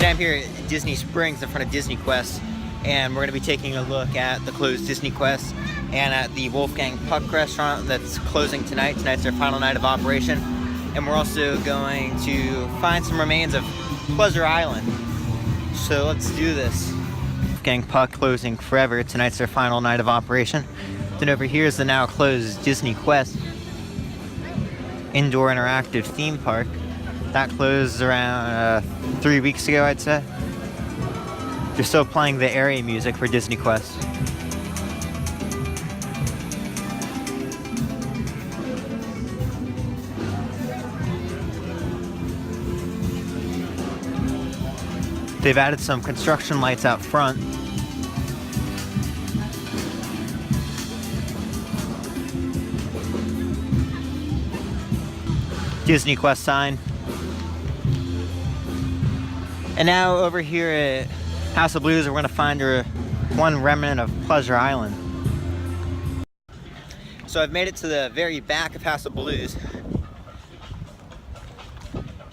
Today I'm here at Disney Springs in front of DisneyQuest, and we're going to be taking a look at the closed DisneyQuest and at the Wolfgang Puck restaurant that's closing tonight. Tonight's their final night of operation. And we're also going to find some remains of Pleasure Island. So let's do this. Wolfgang Puck closing forever. Tonight's their final night of operation. Then over here is the now closed DisneyQuest indoor interactive theme park. That closed around 3 weeks ago, I'd say. They're still playing the area music for DisneyQuest. They've added some construction lights out front. DisneyQuest sign. And now over here at House of Blues, we're going to find one remnant of Pleasure Island. So I've made it to the very back of House of Blues.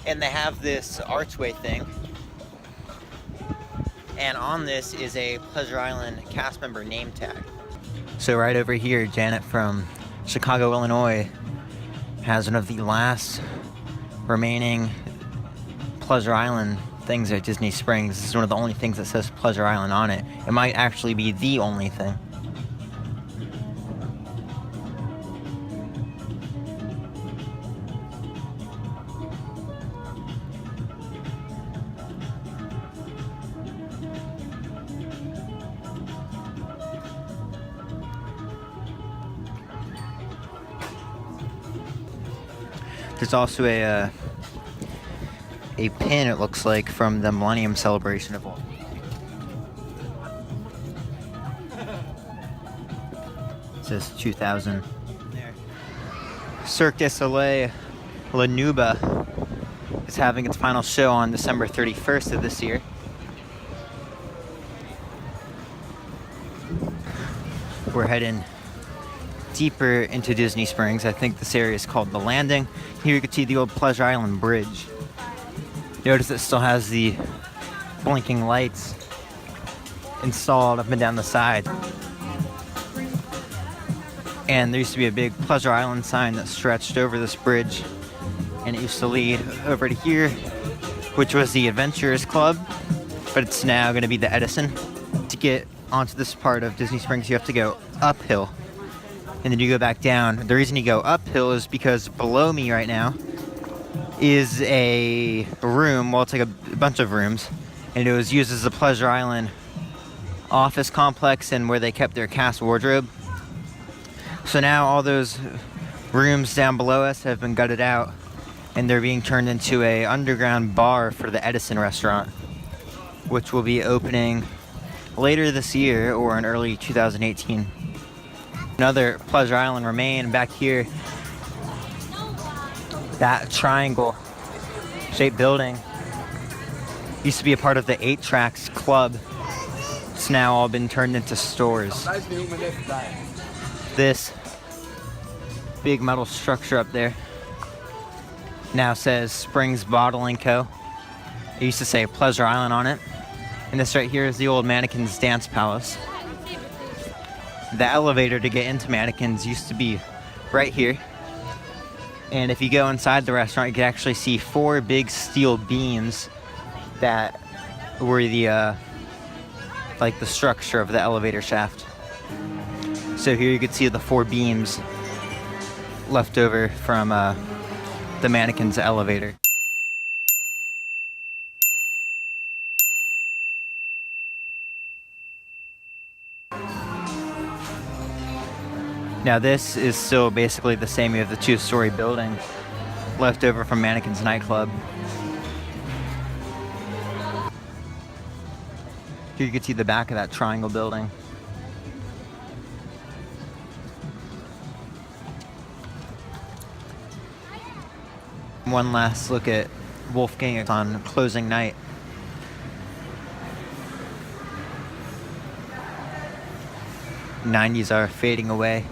And they have this archway thing. And on this is a Pleasure Island cast member name tag. So right over here, Janet from Chicago, Illinois, has one of the last remaining Pleasure Island things at Disney Springs. This is one of the only things that says Pleasure Island on it. It might actually be the only thing. There's also a pin, it looks like, from the Millennium Celebration of all. It says 2000. There. Cirque du Soleil La Nuba is having its final show on December 31st of this year. We're heading deeper into Disney Springs. I think this area is called The Landing. Here you can see the old Pleasure Island Bridge. Notice it still has the blinking lights installed up and down the side. And there used to be a big Pleasure Island sign that stretched over this bridge, and it used to lead over to here, which was the Adventurers Club, but it's now going to be the Edison. To get onto this part of Disney Springs, you have to go uphill, and then you go back down. The reason you go uphill is because below me right now is a room, well, it's like a bunch of rooms, and it was used as a Pleasure Island office complex and where they kept their cast wardrobe. So now all those rooms down below us have been gutted out, and they're being turned into a underground bar for the Edison restaurant, which will be opening later this year or in early 2018. Another Pleasure Island remain back here. That triangle shaped building used to be a part of the 8 Tracks Club. It's now all been turned into stores. This big metal structure up there now says Springs Bottling Co. It used to say Pleasure Island on it. And this right here is the old Mannequins Dance Palace. The elevator to get into Mannequins used to be right here. And if you go inside the restaurant, you can actually see 4 big steel beams that were the like the structure of the elevator shaft. So here you can see the 4 beams left over from the Mannequins elevator. Now this is still basically the same. You have the 2-story building left over from Mannequins nightclub. Here you can see the back of that triangle building. One last look at Wolfgang on closing night. '90s are fading away.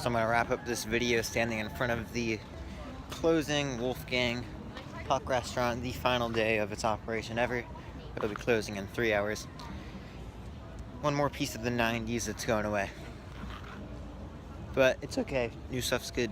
So I'm gonna wrap up this video standing in front of the closing Wolfgang Puck restaurant, the final day of its operation ever. It'll be closing in 3 hours. One more piece of the 90s that's going away. But it's okay, new stuff's good.